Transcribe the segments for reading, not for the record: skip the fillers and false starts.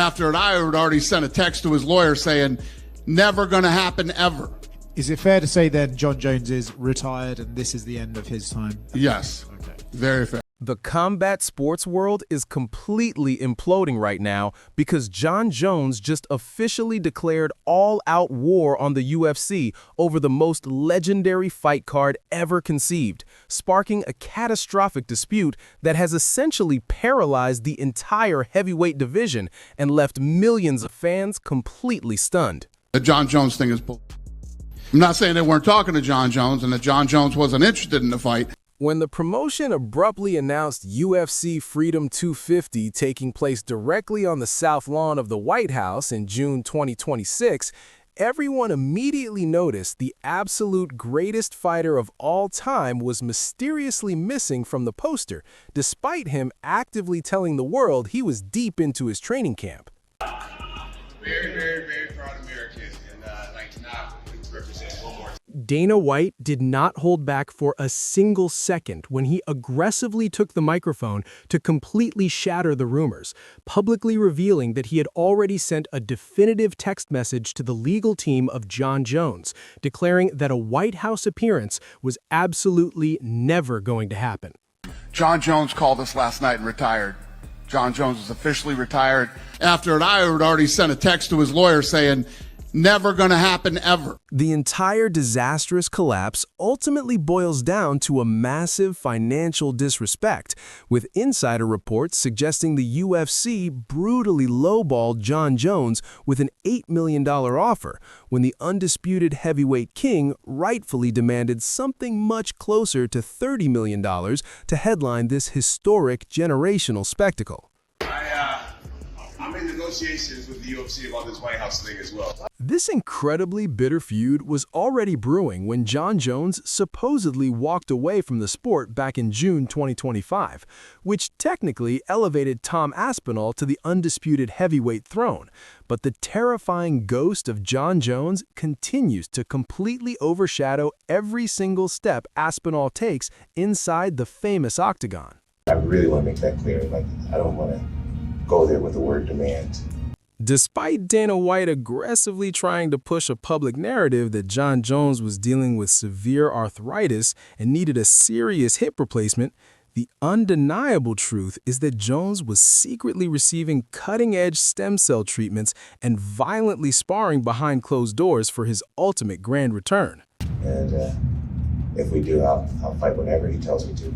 after I had already sent a text to his lawyer saying, never going to happen ever. Is it fair to say then John Jones is retired and this is the end of his time? Yes, Okay. very fair. The combat sports world is completely imploding right now because John Jones just officially declared all-out war on the UFC over the most legendary fight card ever conceived, sparking a catastrophic dispute that has essentially paralyzed the entire heavyweight division and left millions of fans completely stunned. The John Jones thing is bull. I'm not saying they weren't talking to John Jones and that John Jones wasn't interested in the fight. When the promotion abruptly announced UFC Freedom 250 taking place directly on the South Lawn of the White House in June 2026, everyone immediately noticed the absolute greatest fighter of all time was mysteriously missing from the poster, despite him actively telling the world he was deep into his training camp. Very proud Americans, and like to not represent one more. Dana White did not hold back for a single second when he aggressively took the microphone to completely shatter the rumors, publicly revealing that he had already sent a definitive text message to the legal team of John Jones, declaring that a White House appearance was absolutely never going to happen. John Jones called us last night and retired. John Jones is officially retired after I had already sent a text to his lawyer saying, never going to happen ever. The entire disastrous collapse ultimately boils down to a massive financial disrespect, with insider reports suggesting the UFC brutally lowballed John Jones with an $8 million offer, when the undisputed heavyweight king rightfully demanded something much closer to $30 million to headline this historic generational spectacle. I'm in negotiations with the UFC about this White House thing as well. This incredibly bitter feud was already brewing when John Jones supposedly walked away from the sport back in June 2025, which technically elevated Tom Aspinall to the undisputed heavyweight throne. But the terrifying ghost of John Jones continues to completely overshadow every single step Aspinall takes inside the famous octagon. I really want to make that clear. Like, I don't want to go there with the word demand. Despite Dana White aggressively trying to push a public narrative that John Jones was dealing with severe arthritis and needed a serious hip replacement, the undeniable truth is that Jones was secretly receiving cutting-edge stem cell treatments and violently sparring behind closed doors for his ultimate grand return. And if we do, I'll fight whenever he tells me to.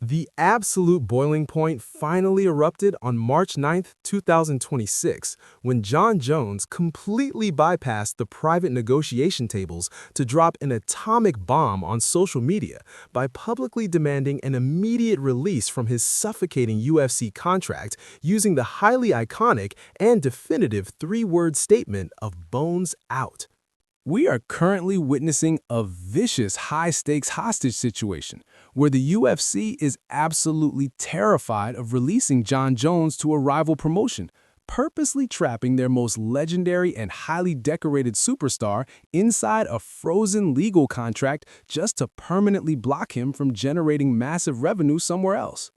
The absolute boiling point finally erupted on March 9, 2026, when John Jones completely bypassed the private negotiation tables to drop an atomic bomb on social media by publicly demanding an immediate release from his suffocating UFC contract using the highly iconic and definitive three-word statement of "bones out." We are currently witnessing a vicious high-stakes hostage situation where the UFC is absolutely terrified of releasing John Jones to a rival promotion, purposely trapping their most legendary and highly decorated superstar inside a frozen legal contract just to permanently block him from generating massive revenue somewhere else.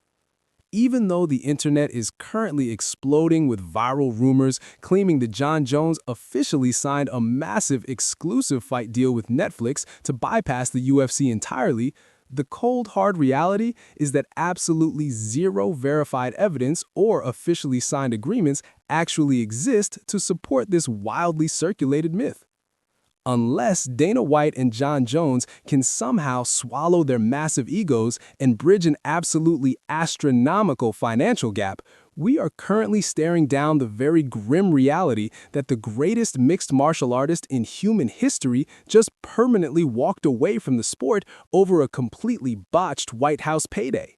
Even though the internet is currently exploding with viral rumors claiming that John Jones officially signed a massive exclusive fight deal with Netflix to bypass the UFC entirely, the cold, hard reality is that absolutely zero verified evidence or officially signed agreements actually exist to support this wildly circulated myth. Unless Dana White and John Jones can somehow swallow their massive egos and bridge an absolutely astronomical financial gap, we are currently staring down the very grim reality that the greatest mixed martial artist in human history just permanently walked away from the sport over a completely botched White House payday.